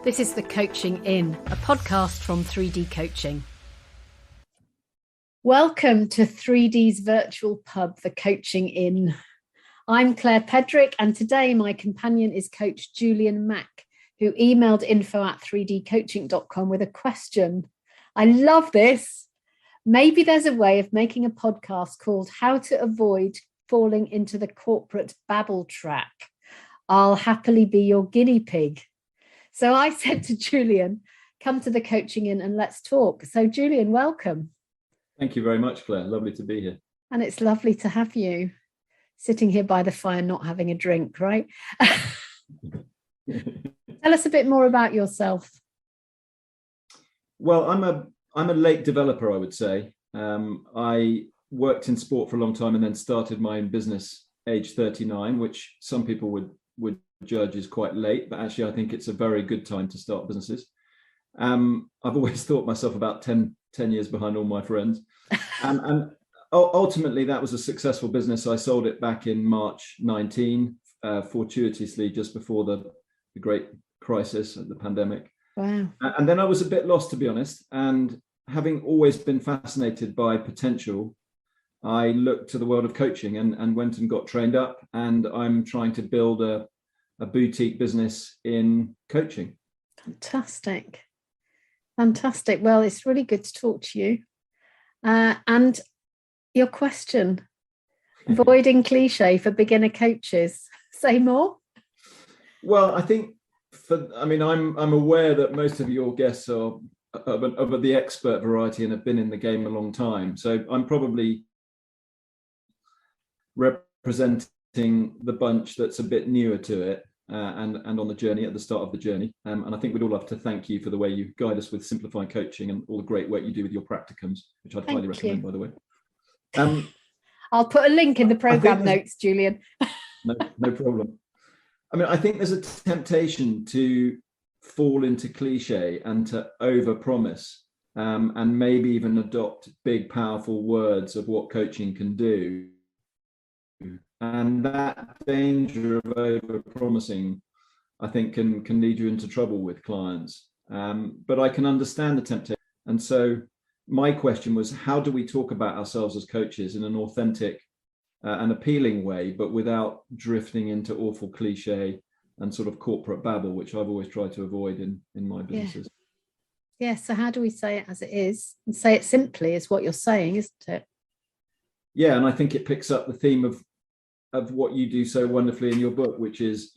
This is The Coaching In, a podcast from 3D Coaching. Welcome to 3D's virtual pub, The Coaching In. I'm Claire Pedrick, and today my companion is Coach Julian Mack, who emailed info@3dcoaching.com with a question. I love this. Maybe there's a way of making a podcast called How to Avoid Falling into the Corporate Babble Trap. I'll happily be your guinea pig. So I said to Julian, come to The Coaching In and let's talk. So Julian, welcome. Thank you very much, Claire. Lovely to be here. And it's lovely to have you sitting here by the fire, not having a drink, right? Tell us a bit more about yourself. Well, I'm a late developer, I would say. I worked in sport for a long time and then started my own business age 39, which some people would judge is quite late, but actually I think it's a very good time to start businesses. I've always thought myself about 10 years behind all my friends. And ultimately that was a successful business. I sold it back in March 19, fortuitously just before the great crisis of the pandemic. Wow. And then I was a bit lost, to be honest. And having always been fascinated by potential, I looked to the world of coaching and went and got trained up. And I'm trying to build a boutique business in coaching. Fantastic. Well, it's really good to talk to you. And your question, avoiding cliche for beginner coaches. Say more. Well, I think I'm aware that most of your guests are of the expert variety and have been in the game a long time. So I'm probably representing the bunch that's a bit newer to it and on the journey, at the start of the journey. And I think we'd all have to thank you for the way you guide us with simplifying coaching and all the great work you do with your practicums, which I'd highly recommend, by the way. I'll put a link in the program notes, Julian. No problem. I mean, I think there's a temptation to fall into cliche and to overpromise and maybe even adopt big, powerful words of what coaching can do. And that danger of overpromising, I think, can lead you into trouble with clients. But I can understand the temptation. And so my question was, how do we talk about ourselves as coaches in an authentic and appealing way, but without drifting into awful cliche and sort of corporate babble, which I've always tried to avoid in my businesses. Yeah. So how do we say it as it is? And say it simply is what you're saying, isn't it? Yeah, and I think it picks up the theme of what you do so wonderfully in your book, which is,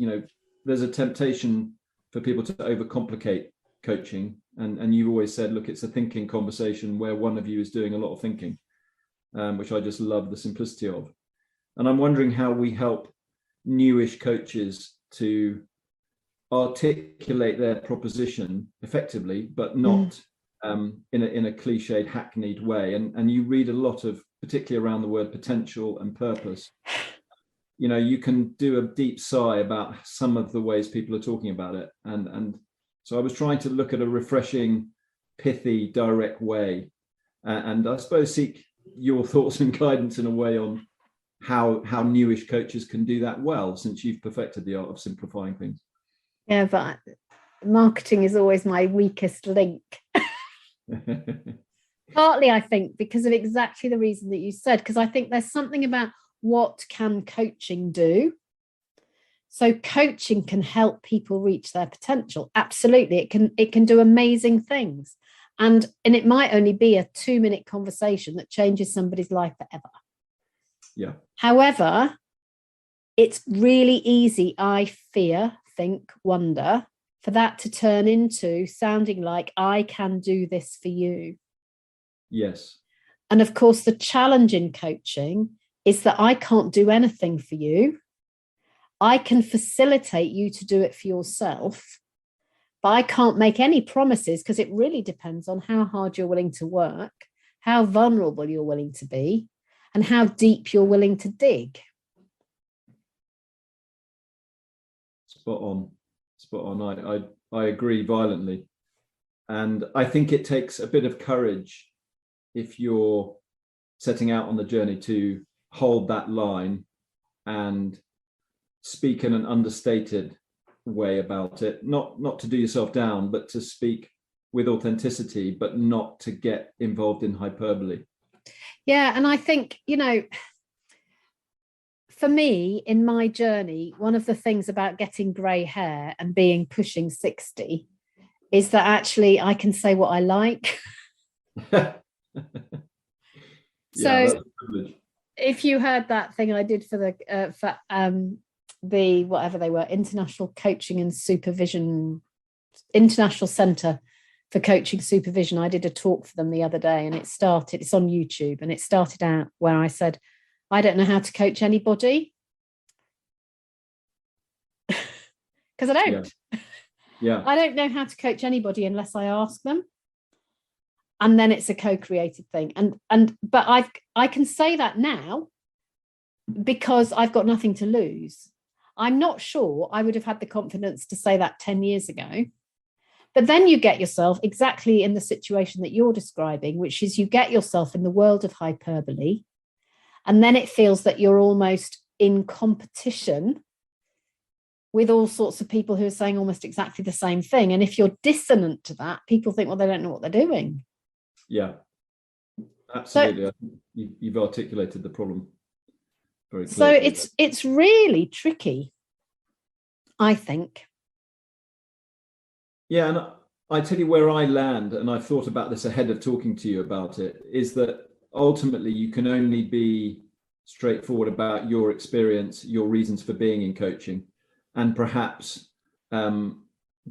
there's a temptation for people to overcomplicate coaching. And you've always said, look, it's a thinking conversation where one of you is doing a lot of thinking, which I just love the simplicity of. And I'm wondering how we help newish coaches to articulate their proposition effectively, but not in a cliched, hackneyed way. And you read a lot of, particularly around the word potential and purpose. You can do a deep sigh about some of the ways people are talking about it. And so I was trying to look at a refreshing, pithy, direct way. And I suppose seek your thoughts and guidance in a way on how newish coaches can do that well, since you've perfected the art of simplifying things. Yeah, but marketing is always my weakest link. Partly, I think, because of exactly the reason that you said, because I think there's something about what can coaching do. So coaching can help people reach their potential. Absolutely. It can do amazing things. And it might only be a 2-minute conversation that changes somebody's life forever. Yeah. However, it's really easy, I wonder, for that to turn into sounding like I can do this for you. Yes. And of course, the challenge in coaching is that I can't do anything for you. I can facilitate you to do it for yourself, but I can't make any promises, because it really depends on how hard you're willing to work, how vulnerable you're willing to be, and how deep you're willing to dig. Spot on. I agree violently. And I think it takes a bit of courage if you're setting out on the journey to hold that line and speak in an understated way about it, not to do yourself down, but to speak with authenticity, but not to get involved in hyperbole. Yeah, and I think, for me, in my journey, one of the things about getting grey hair and being pushing 60 is that actually I can say what I like. So if you heard that thing I did for the whatever they were, International Coaching and Supervision, International Centre for Coaching Supervision, I did a talk for them the other day, and it's on YouTube, and it started out where I said, I don't know how to coach anybody. Because I don't. Yeah. I don't know how to coach anybody unless I ask them. And then it's a co-created thing. But I can say that now because I've got nothing to lose. I'm not sure I would have had the confidence to say that 10 years ago. But then you get yourself exactly in the situation that you're describing, which is you get yourself in the world of hyperbole. And then it feels that you're almost in competition with all sorts of people who are saying almost exactly the same thing. And if you're dissonant to that, people think, well, they don't know what they're doing. Yeah, absolutely. So, you've articulated the problem very clearly. So it's really tricky, I think. Yeah, and I tell you where I land, and I've thought about this ahead of talking to you about it, is that ultimately you can only be straightforward about your experience, your reasons for being in coaching, and perhaps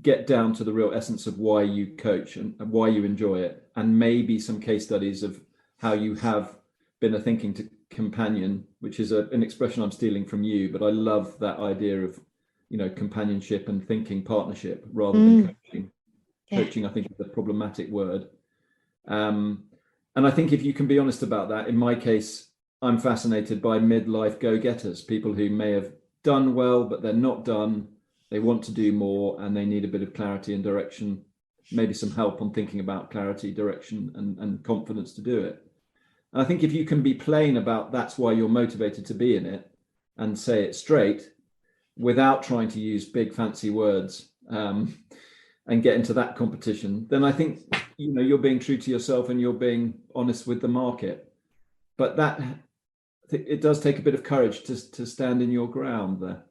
get down to the real essence of why you coach and why you enjoy it, and maybe some case studies of how you have been a thinking companion, which is an expression I'm stealing from you, but I love that idea of, companionship and thinking partnership rather than coaching. Yeah. Coaching, I think, is a problematic word. And I think if you can be honest about that, in my case, I'm fascinated by midlife go-getters, people who may have done well, but they're not done. They want to do more, and they need a bit of clarity and direction, maybe some help on thinking about clarity, direction, and confidence to do it. And I think if you can be plain about that's why you're motivated to be in it, and say it straight without trying to use big fancy words and get into that competition, then I think you're being true to yourself and you're being honest with the market. But that it does take a bit of courage to stand in your ground there.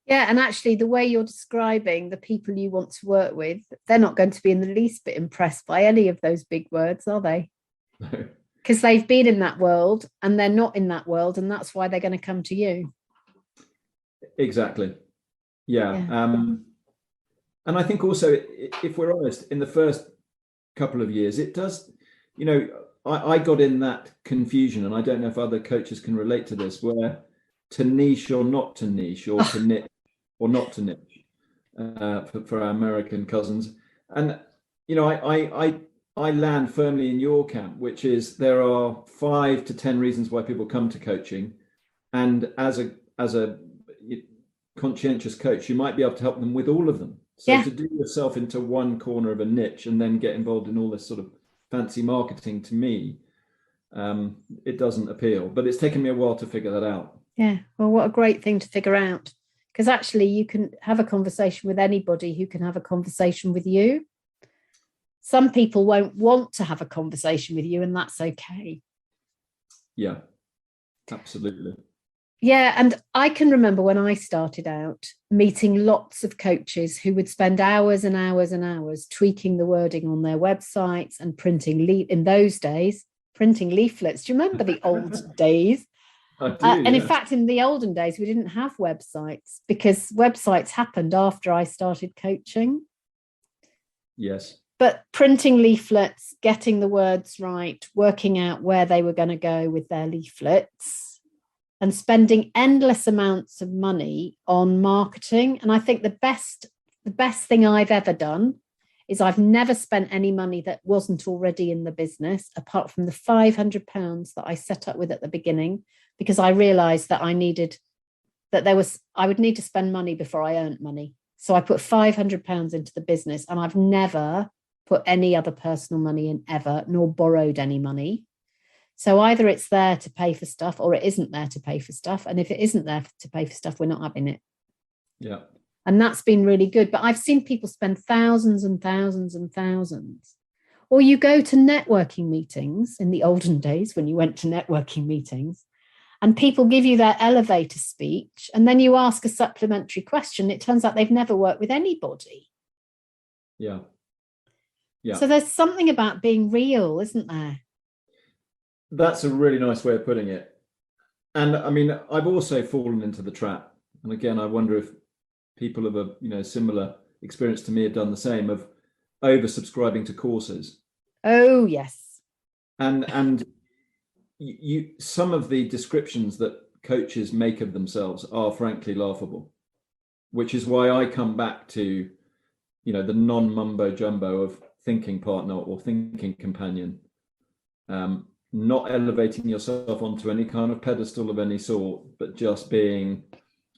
Yeah, and actually the way you're describing the people you want to work with, they're not going to be in the least bit impressed by any of those big words, are they? No. Because they've been in that world and they're not in that world, and that's why they're going to come to you. Exactly. Yeah. And I think also, if we're honest, in the first couple of years, it does, I got in that confusion, and I don't know if other coaches can relate to this, where to niche or not to niche, or to niche or not to niche, for our American cousins. And, I land firmly in your camp, which is there are 5 to 10 reasons why people come to coaching. And as a conscientious coach, you might be able to help them with all of them. So to do yourself into one corner of a niche and then get involved in all this sort of fancy marketing, to me, it doesn't appeal. But it's taken me a while to figure that out. Yeah, well, what a great thing to figure out. Because actually you can have a conversation with anybody who can have a conversation with you. Some people won't want to have a conversation with you, and that's okay. Yeah, absolutely. Yeah, and I can remember when I started out meeting lots of coaches who would spend hours and hours and hours tweaking the wording on their websites and printing leaflets. Do you remember the old days? I do, and in fact, in the olden days, we didn't have websites because websites happened after I started coaching. Yes. But printing leaflets, getting the words right, working out where they were going to go with their leaflets, and spending endless amounts of money on marketing. And I think the best thing I've ever done is I've never spent any money that wasn't already in the business, apart from the £500 that I set up with at the beginning, because I realized that I would need to spend money before I earned money. So I put £500 into the business, and I've never put any other personal money in ever, nor borrowed any money. So either it's there to pay for stuff or it isn't there to pay for stuff. And if it isn't there to pay for stuff, we're not having it. Yeah. And that's been really good. But I've seen people spend thousands and thousands and thousands. Or you go to networking meetings in the olden days when you went to networking meetings, and people give you their elevator speech, and then you ask a supplementary question. It turns out they've never worked with anybody. Yeah. Yeah. So there's something about being real, isn't there? That's a really nice way of putting it. And I mean, I've also fallen into the trap. And again, I wonder if people of a similar experience to me have done the same, of oversubscribing to courses. Oh, yes. And you some of the descriptions that coaches make of themselves are frankly laughable, which is why I come back to the non-mumbo jumbo of thinking partner or thinking companion, not elevating yourself onto any kind of pedestal of any sort, but just being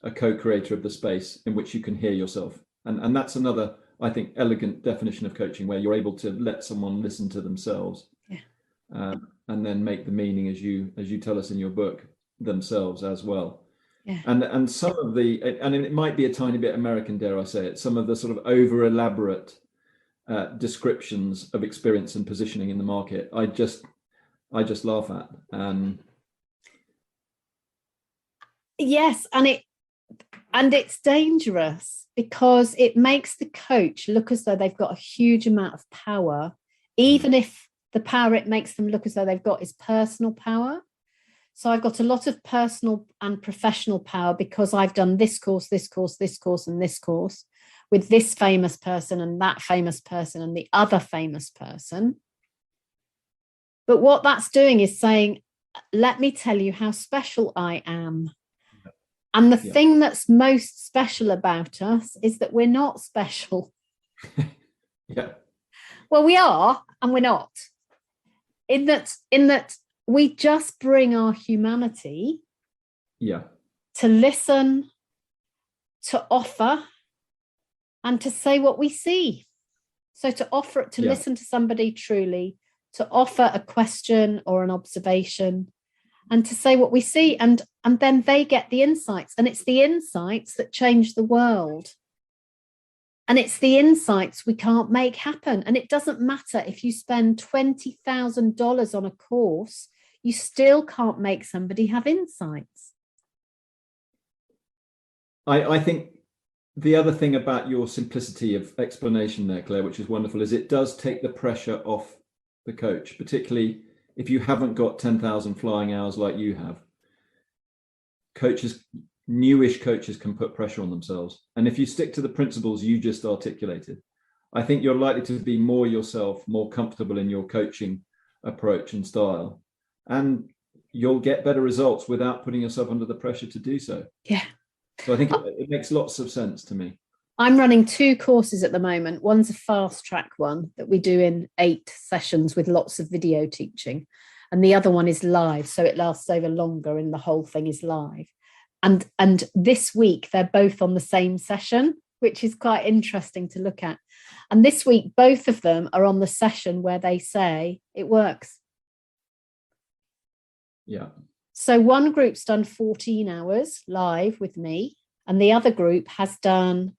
a co-creator of the space in which you can hear yourself. And that's another, I think, elegant definition of coaching, where you're able to let someone listen to themselves. Yeah. And then make the meaning, as you tell us in your book, themselves as well. Yeah. And some of and it might be a tiny bit American, dare I say it, some of the sort of over elaborate descriptions of experience and positioning in the market, I just laugh at. Yes, and it's dangerous because it makes the coach look as though they've got a huge amount of power, even if the power it makes them look as though they've got is personal power. So I've got a lot of personal and professional power because I've done this course, this course, this course, and this course with this famous person and that famous person and the other famous person. But what that's doing is saying, let me tell you how special I am. And the thing that's most special about us is that we're not special. Yeah. Well, we are, and we're not. In that we just bring our humanity to listen, to offer, and to say what we see. So to offer, to listen to somebody truly, to offer a question or an observation, and to say what we see, and then they get the insights. And it's the insights that change the world. And it's the insights we can't make happen. And it doesn't matter if you spend $20,000 on a course, you still can't make somebody have insights. I think the other thing about your simplicity of explanation there, Claire, which is wonderful, is it does take the pressure off the coach, particularly if you haven't got 10,000 flying hours like you have. Newish coaches can put pressure on themselves. And if you stick to the principles you just articulated, I think you're likely to be more yourself, more comfortable in your coaching approach and style. And you'll get better results without putting yourself under the pressure to do so. Yeah. So I think it makes lots of sense to me. I'm running 2 courses at the moment. One's a fast track one that we do in 8 sessions with lots of video teaching. And the other one is live. So it lasts over longer and the whole thing is live. And this week, they're both on the same session, which is quite interesting to look at. And this week, both of them are on the session where they say it works. Yeah. So one group's done 14 hours live with me, and the other group has done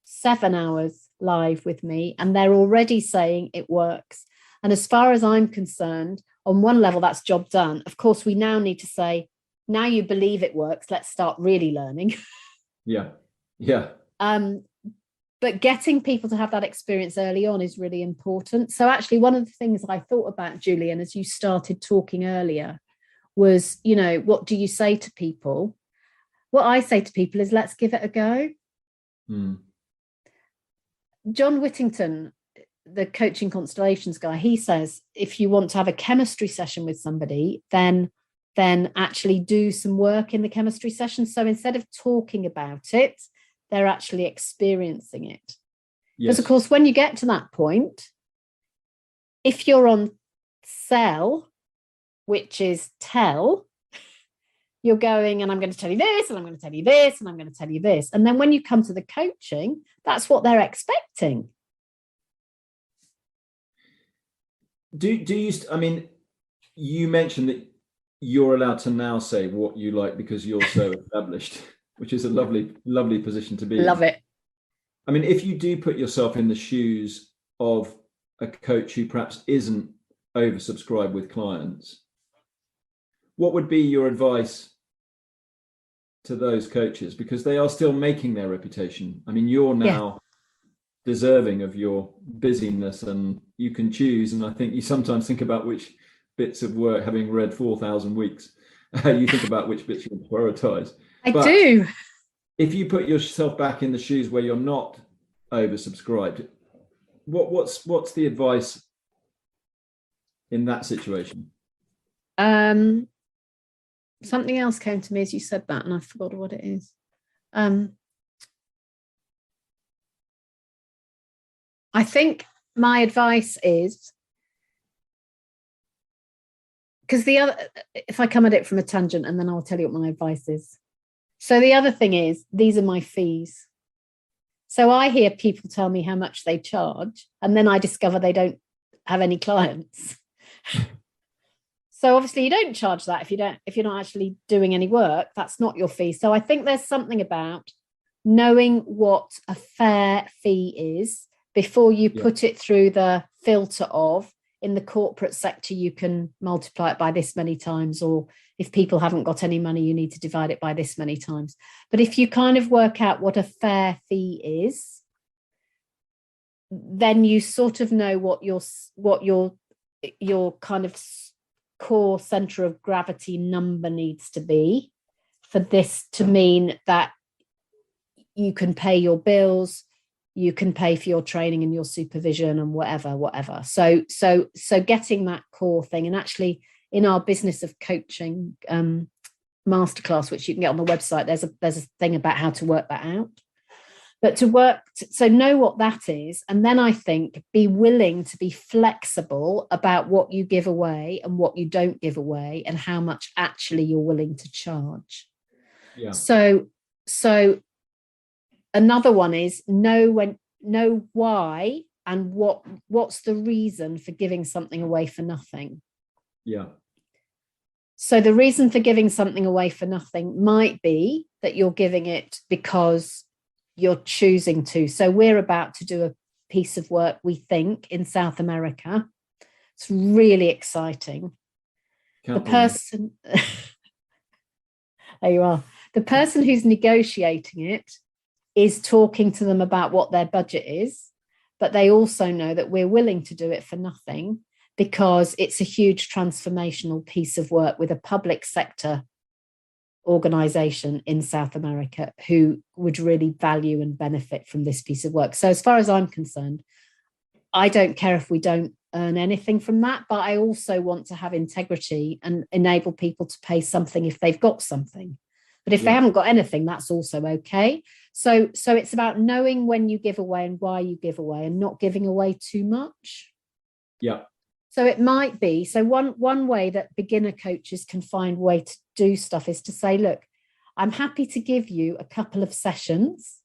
7 hours live with me, and they're already saying it works. And as far as I'm concerned, on one level, that's job done. Of course, we now need to say, now you believe it works, let's start really learning. Yeah. But getting people to have that experience early on is really important. So actually, one of the things I thought about, Julian, as you started talking earlier, was, what do you say to people? What I say to people is, let's give it a go. John Whittington, the coaching constellations guy, he says, if you want to have a chemistry session with somebody, then actually do some work in the chemistry session. So instead of talking about it, they're actually experiencing it. Because of course, when you get to that point, if you're on sell, which is tell, you're going, and I'm going to tell you this, and I'm going to tell you this, and I'm going to tell you this. And then when you come to the coaching, that's what they're expecting. Do you, I mean, you mentioned that you're allowed to now say what you like because you're so established. which is a lovely position to be Love in. it. I mean, if you do put yourself in the shoes of a coach who perhaps isn't oversubscribed with clients, what would be your advice to those coaches? Because they are still making their reputation. I mean, you're now deserving of your busyness, and you can choose. And I think you sometimes think about which bits of work, having read 4,000 weeks, you think about which bits you prioritize. I do. If you put yourself back in the shoes where you're not oversubscribed, what's the advice in that situation? Something else came to me as you said that, and I forgot what it is. I think my advice is, because if I come at it from a tangent, and then I'll tell you what my advice is. So the other thing is, these are my fees. So I hear people tell me how much they charge, and then I discover they don't have any clients. So obviously you don't charge that if you're not actually doing any work. That's not your fee. So I think there's something about knowing what a fair fee is before you put it through the filter of, in the corporate sector, you can multiply it by this many times, or if people haven't got any money, you need to divide it by this many times. But if you kind of work out what a fair fee is, then you sort of know what your kind of core center of gravity number needs to be for this to mean that you can pay your bills, you can pay for your training and your supervision and whatever. So getting that core thing. And actually in our business of coaching masterclass, which you can get on the website, there's a thing about how to work that out. But so know what that is. And then I think be willing to be flexible about what you give away and what you don't give away, and how much actually you're willing to charge. Yeah. So another one is know why and what's the reason for giving something away for nothing. Yeah. So the reason for giving something away for nothing might be that you're giving it because you're choosing to. So we're about to do a piece of work, we think, in South America. It's really exciting. There you are. The person who's negotiating it is talking to them about what their budget is, but they also know that we're willing to do it for nothing because it's a huge transformational piece of work with a public sector organization in South America who would really value and benefit from this piece of work. So as far as I'm concerned, I don't care if we don't earn anything from that, but I also want to have integrity and enable people to pay something if they've got something. But if they haven't got anything, that's also okay. So it's about knowing when you give away and why you give away, and not giving away too much. Yeah. So it might be, so one way that beginner coaches can find a way to do stuff is to say, look, I'm happy to give you a couple of sessions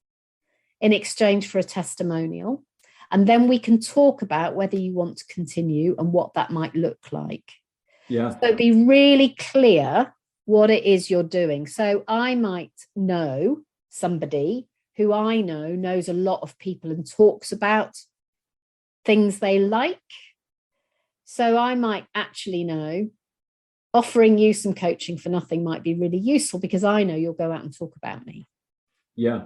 in exchange for a testimonial. And then we can talk about whether you want to continue and what that might look like. Yeah. So be really clear what it is you're doing. So I might know somebody who I know knows a lot of people and talks about things they like. So I might actually know offering you some coaching for nothing might be really useful because I know you'll go out and talk about me. Yeah.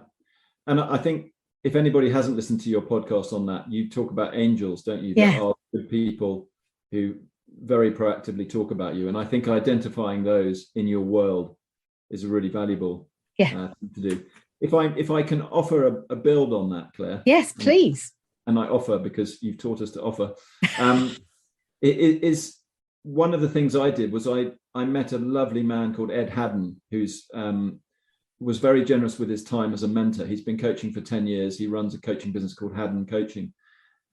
And I think if anybody hasn't listened to your podcast on that, you talk about angels, don't you? Yeah. That are good people who very proactively talk about you. And I think identifying those in your world is a really valuable thing to do. If I can offer a build on that, Claire. Yes, please. And I offer because you've taught us to offer. It is one of the things I did was I met a lovely man called Ed Haddon, who's was very generous with his time as a mentor. He's been coaching for 10 years. He runs a coaching business called Haddon Coaching.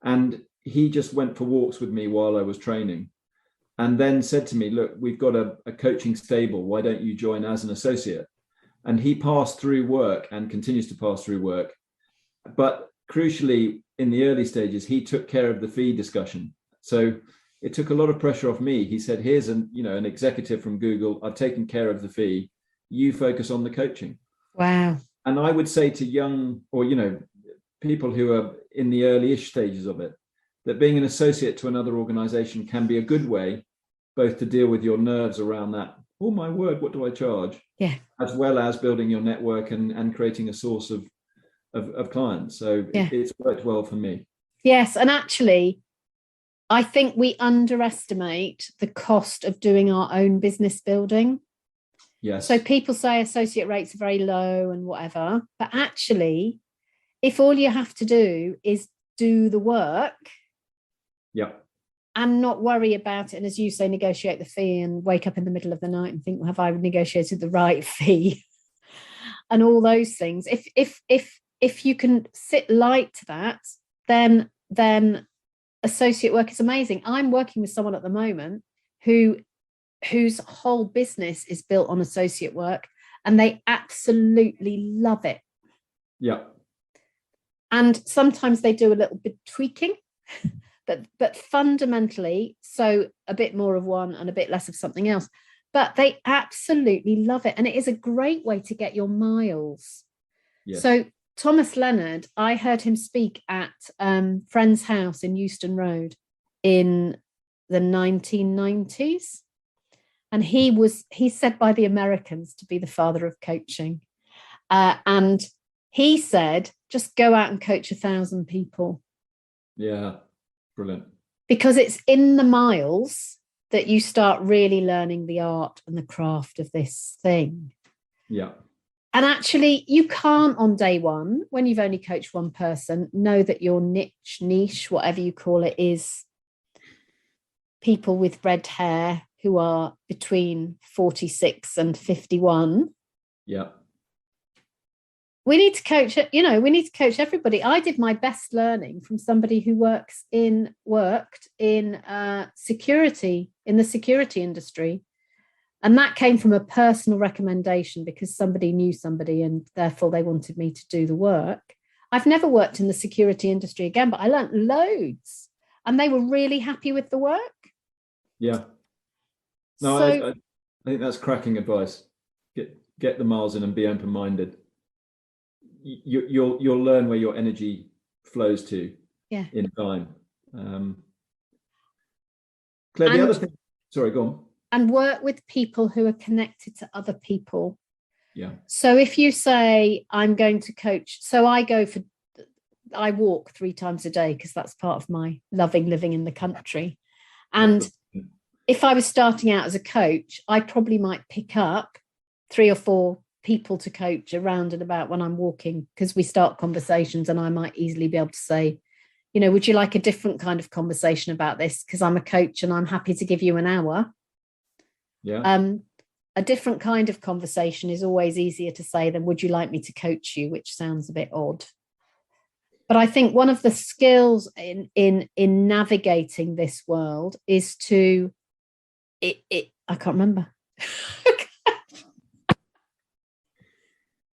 And he just went for walks with me while I was training, and then said to me, look, we've got a coaching stable. Why don't you join as an associate? And he passed through work and continues to pass through work. But crucially, in the early stages, he took care of the fee discussion. So it took a lot of pressure off me. He said, here's an executive from Google. I've taken care of the fee. You focus on the coaching. Wow. And I would say to young, or, people who are in the early-ish stages of it, that being an associate to another organization can be a good way, both to deal with your nerves around that, oh my word, what do I charge? Yeah. As well as building your network and creating a source of clients. So it's worked well for me. Yes. And actually, I think we underestimate the cost of doing our own business building. Yes. So people say associate rates are very low and whatever, but actually, if all you have to do is do the work, and not worry about it, and as you say, negotiate the fee and wake up in the middle of the night and think, well, have I negotiated the right fee? And all those things. If you can sit light to that, then associate work is amazing. I'm working with someone at the moment whose whole business is built on associate work, and they absolutely love it. Yeah. And sometimes they do a little bit tweaking, but fundamentally, so a bit more of one and a bit less of something else. But they absolutely love it. And it is a great way to get your miles. Yes. So Thomas Leonard, I heard him speak at Friend's House in Euston Road in the 1990s. And he's said by the Americans to be the father of coaching. And he said, just go out and coach 1,000 people. Yeah, brilliant. Because it's in the miles that you start really learning the art and the craft of this thing. Yeah. And actually, you can't on day one, when you've only coached one person, know that your niche, whatever you call it, is people with red hair who are between 46 and 51. Yeah. We need to coach, we need to coach everybody. I did my best learning from somebody who worked in security, in the security industry. And that came from a personal recommendation because somebody knew somebody and therefore they wanted me to do the work. I've never worked in the security industry again, but I learned loads and they were really happy with the work. Yeah. No, so, I think that's cracking advice. Get the miles in and be open-minded. You'll learn where your energy flows to in time. Claire, the other thing, sorry, go on. And work with people who are connected to other people. Yeah. So if you say, I'm going to coach, so I walk 3 times a day because that's part of my loving living in the country. And if I was starting out as a coach, I probably might pick up 3 or 4 people to coach around and about when I'm walking, because we start conversations and I might easily be able to say, would you like a different kind of conversation about this? Because I'm a coach and I'm happy to give you an hour. Yeah. A different kind of conversation is always easier to say than would you like me to coach you, which sounds a bit odd. But I think one of the skills in navigating this world is to I can't remember.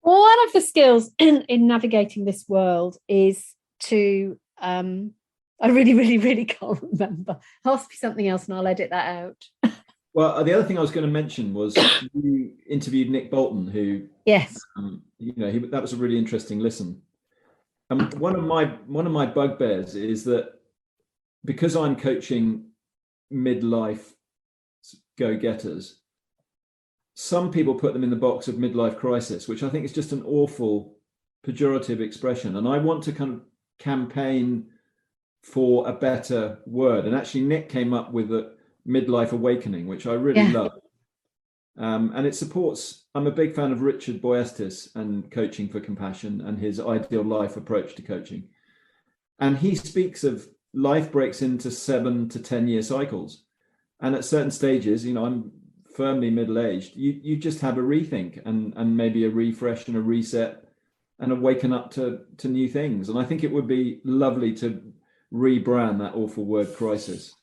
One of the skills in navigating this world is to I really, really, really can't remember. Ask me something else and I'll edit that out. Well, the other thing I was going to mention was you interviewed Nick Bolton, who, yes, that was a really interesting listen. One of my bugbears is that because I'm coaching midlife go-getters, some people put them in the box of midlife crisis, which I think is just an awful pejorative expression. And I want to kind of campaign for a better word. And actually, Nick came up with a midlife awakening, which I really love. And it supports, I'm a big fan of Richard Boestis and Coaching for Compassion and his ideal life approach to coaching. And he speaks of life breaks into 7 to 10 year cycles. And at certain stages, I'm firmly middle-aged, you just have a rethink and maybe a refresh and a reset and a waken up to new things. And I think it would be lovely to rebrand that awful word crisis.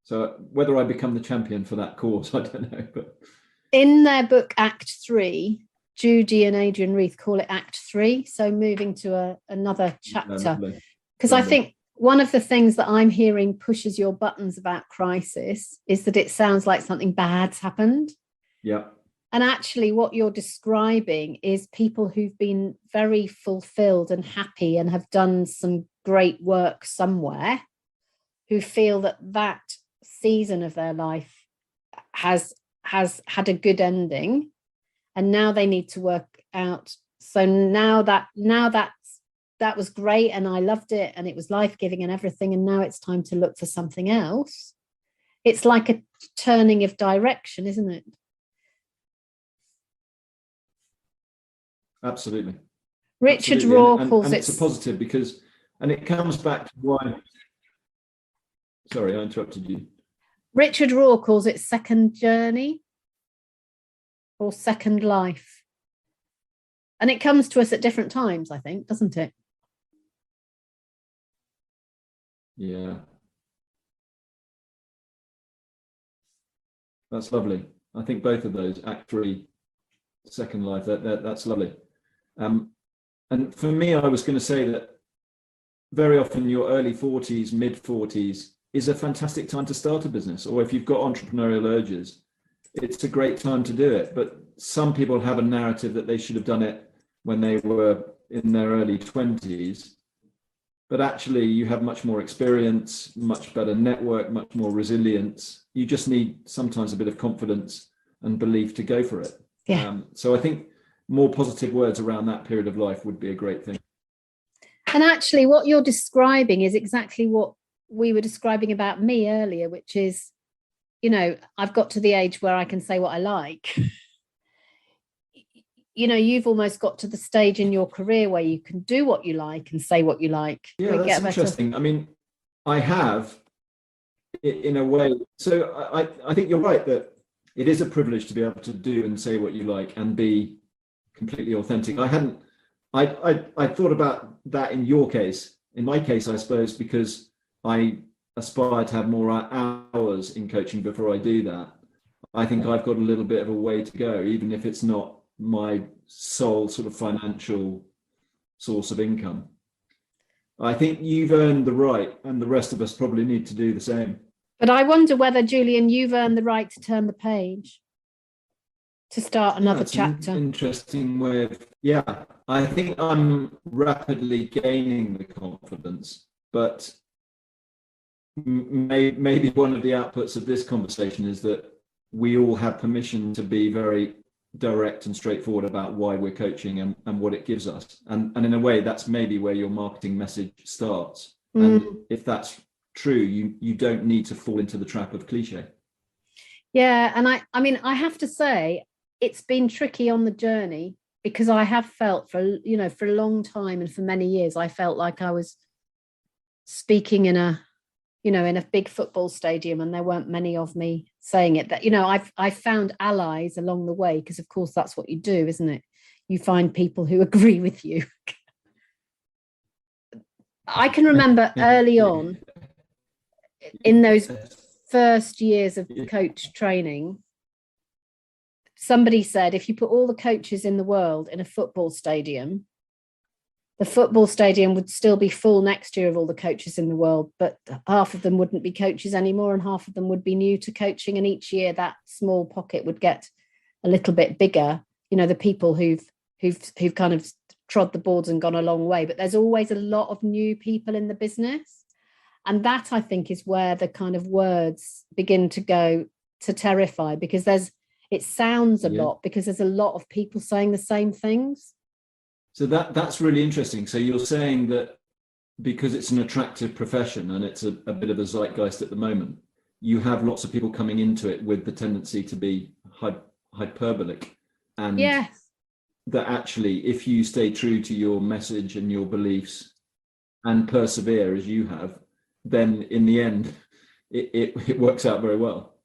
So whether I become the champion for that cause, I don't know. But in their book Act 3, Judy and Adrian Reith call it Act 3. So moving to another chapter, because I think one of the things that I'm hearing pushes your buttons about crisis is that it sounds like something bad's happened. Yeah. And actually, what you're describing is people who've been very fulfilled and happy and have done some great work somewhere, who feel that that season of their life has had a good ending, and now they need to work out. So now that was great, and I loved it, and it was life-giving and everything, and now it's time to look for something else. It's like a turning of direction, isn't it? Absolutely. Richard Raw calls and it. It's a positive because, and it comes back to why. Sorry, I interrupted you. Richard Raw calls it second journey or second life. And it comes to us at different times, I think, doesn't it? Yeah. That's lovely. I think both of those, Act 3, Second Life, that's lovely. And for me, I was going to say that very often your early 40s, mid 40s is a fantastic time to start a business. Or if you've got entrepreneurial urges, it's a great time to do it. But some people have a narrative that they should have done it when they were in their early 20s. But actually, you have much more experience, much better network, much more resilience. You just need sometimes a bit of confidence and belief to go for it. Yeah. So I think more positive words around that period of life would be a great thing. And actually, what you're describing is exactly what we were describing about me earlier, which is, you know, I've got to the age where I can say what I like. You know, you've almost got to the stage in your career where you can do what you like and say what you like. Yeah, that's interesting. I mean, I have, in a way. So I think you're right that it is a privilege to be able to do and say what you like and be completely authentic. I thought about that in your case. In my case, I suppose, because I aspire to have more hours in coaching before I do that. I think I've got a little bit of a way to go, even if it's not my sole sort of financial source of income. I think you've earned the right, and the rest of us probably need to do the same. But I wonder whether, Julian, you've earned the right to turn the page, to start another chapter. Interesting way of, yeah. I think I'm rapidly gaining the confidence, but maybe one of the outputs of this conversation is that we all have permission to be very direct and straightforward about why we're coaching and what it gives us. And in a way, that's maybe where your marketing message starts. And if that's true, you don't need to fall into the trap of cliche. Yeah. And I mean, I have to say, it's been tricky on the journey, because I have felt for a long time and for many years, I felt like I was speaking in a big football stadium, and there weren't many of me saying it. That, I've found allies along the way, because of course that's what you do, isn't it? You find people who agree with you. I can remember early on in those first years of coach training, somebody said, if you put all the coaches in the world in a football stadium, the football stadium would still be full next year of all the coaches in the world, but half of them wouldn't be coaches anymore, and half of them would be new to coaching. And each year that small pocket would get a little bit bigger. The people who've kind of trod the boards and gone a long way, but there's always a lot of new people in the business. And that, I think, is where the kind of words begin to go to terrify, because it sounds a lot, because there's a lot of people saying the same things. So that's really interesting. So you're saying that because it's an attractive profession and it's a bit of a zeitgeist at the moment, you have lots of people coming into it with the tendency to be hyperbolic, and that actually, if you stay true to your message and your beliefs and persevere as you have, then in the end, it works out very well.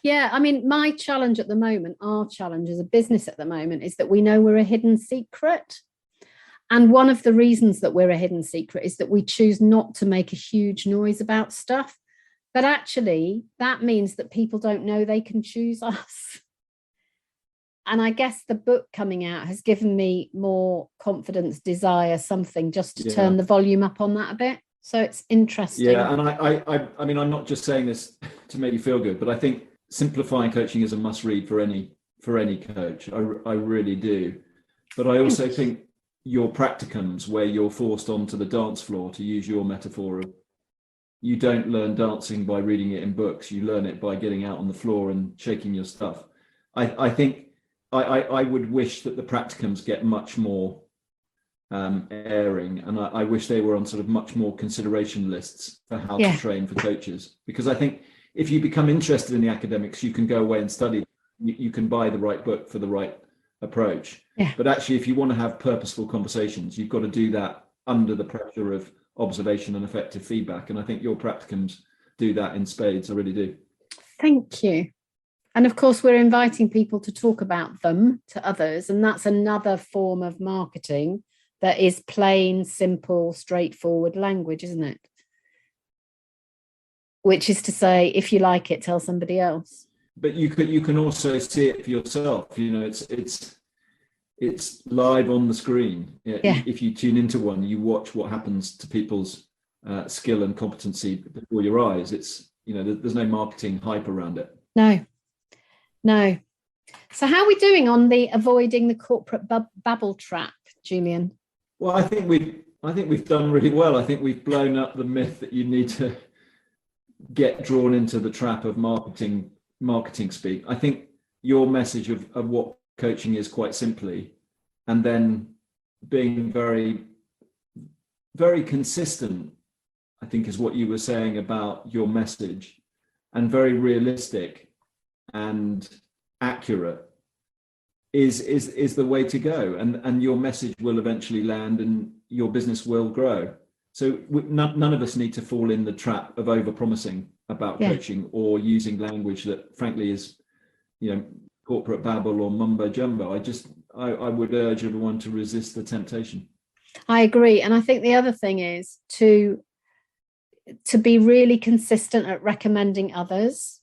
Yeah, I mean, my challenge at the moment, our challenge as a business at the moment, is that we know we're a hidden secret. And one of the reasons that we're a hidden secret is that we choose not to make a huge noise about stuff. But actually, that means that people don't know they can choose us. And I guess the book coming out has given me more confidence, desire, something, just to turn the volume up on that a bit. So it's interesting. Yeah, and I mean, I'm not just saying this to make you feel good, but I think simplifying coaching is a must read for any for any coach. I really do. But I also think your practicums, where you're forced onto the dance floor, to use your metaphor, you don't learn dancing by reading it in books. You learn it by getting out on the floor and shaking your stuff. I think I would wish that the practicums get much more airing, and I wish they were on sort of much more consideration lists for how to train for coaches. Because I think if you become interested in the academics, you can go away and study. You can buy the right book for the right approach. But actually, if you want to have purposeful conversations, you've got to do that under the pressure of observation and effective feedback. And I think your practicums do that in spades. I really do. Thank you. And of course, we're inviting people to talk about them to others. And that's another form of marketing that is plain, simple, straightforward language, isn't it? Which is to say, if you like it, tell somebody else. But you can also see it for yourself. You know, it's live on the screen. If you tune into one, you watch what happens to people's skill and competency before your eyes. It's, you know, there's no marketing hype around it. No. So how are we doing on the avoiding the corporate babble trap, Julian? Well, I think we've done really well. I think we've blown up the myth that you need to get drawn into the trap of marketing speak. I think your message of what coaching is, quite simply, and then being very, very consistent, I think, is what you were saying about your message, and very realistic and accurate is the way to go, and your message will eventually land and your business will grow. So none of us need to fall in the trap of over-promising about coaching, or using language that frankly is, you know, corporate babble or mumbo jumbo. I would urge everyone to resist the temptation. I agree. And I think the other thing is to be really consistent at recommending others,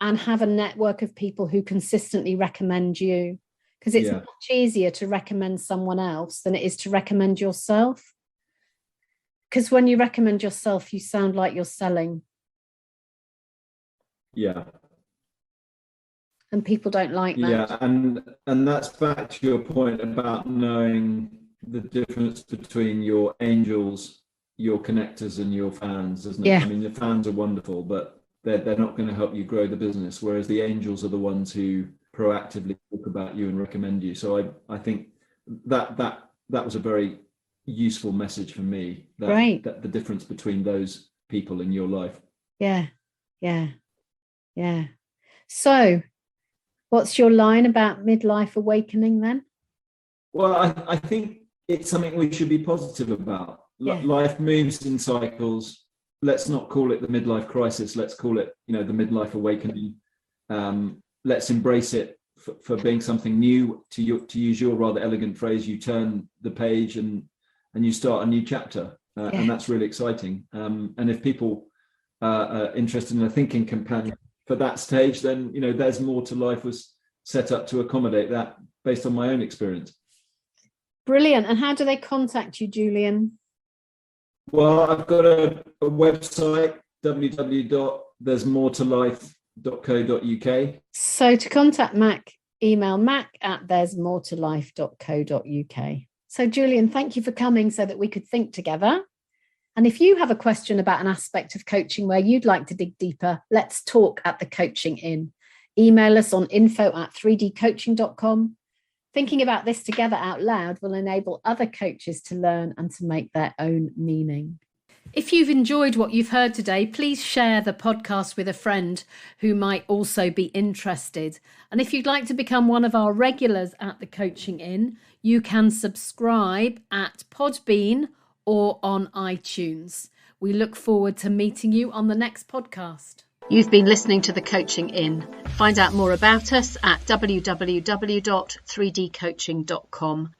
and have a network of people who consistently recommend you, because it's much easier to recommend someone else than it is to recommend yourself. Because when you recommend yourself, you sound like you're selling. Yeah. And people don't like that. Yeah, and that's back to your point about knowing the difference between your angels, your connectors, and your fans, isn't it? I mean, your fans are wonderful, but they're not going to help you grow the business, whereas the angels are the ones who proactively talk about you and recommend you. So I think that was a very useful message for me, that the difference between those people in your life. Yeah. So what's your line about midlife awakening then? Well, I think it's something we should be positive about. Life moves in cycles. Let's not call it the midlife crisis. Let's call it, you know, the midlife awakening. Let's embrace it for being something new. To use your rather elegant phrase, you turn the page and you start a new chapter, and that's really exciting. And if people are interested in a thinking companion for that stage, then, you know, There's More to Life was set up to accommodate that, based on my own experience. Brilliant. And how do they contact you, Julian? Well, I've got a website, www.there'smoretolife.co.uk. So to contact Mack, email mack@there'smoretolife.co.uk. So Julian, thank you for coming so that we could think together. And if you have a question about an aspect of coaching where you'd like to dig deeper, let's talk at the Coaching Inn. Email us on info@3dcoaching.com. Thinking about this together out loud will enable other coaches to learn and to make their own meaning. If you've enjoyed what you've heard today, please share the podcast with a friend who might also be interested. And if you'd like to become one of our regulars at the Coaching Inn, you can subscribe at Podbean or on iTunes. We look forward to meeting you on the next podcast. You've been listening to The Coaching Inn. Find out more about us at www.3dcoaching.com.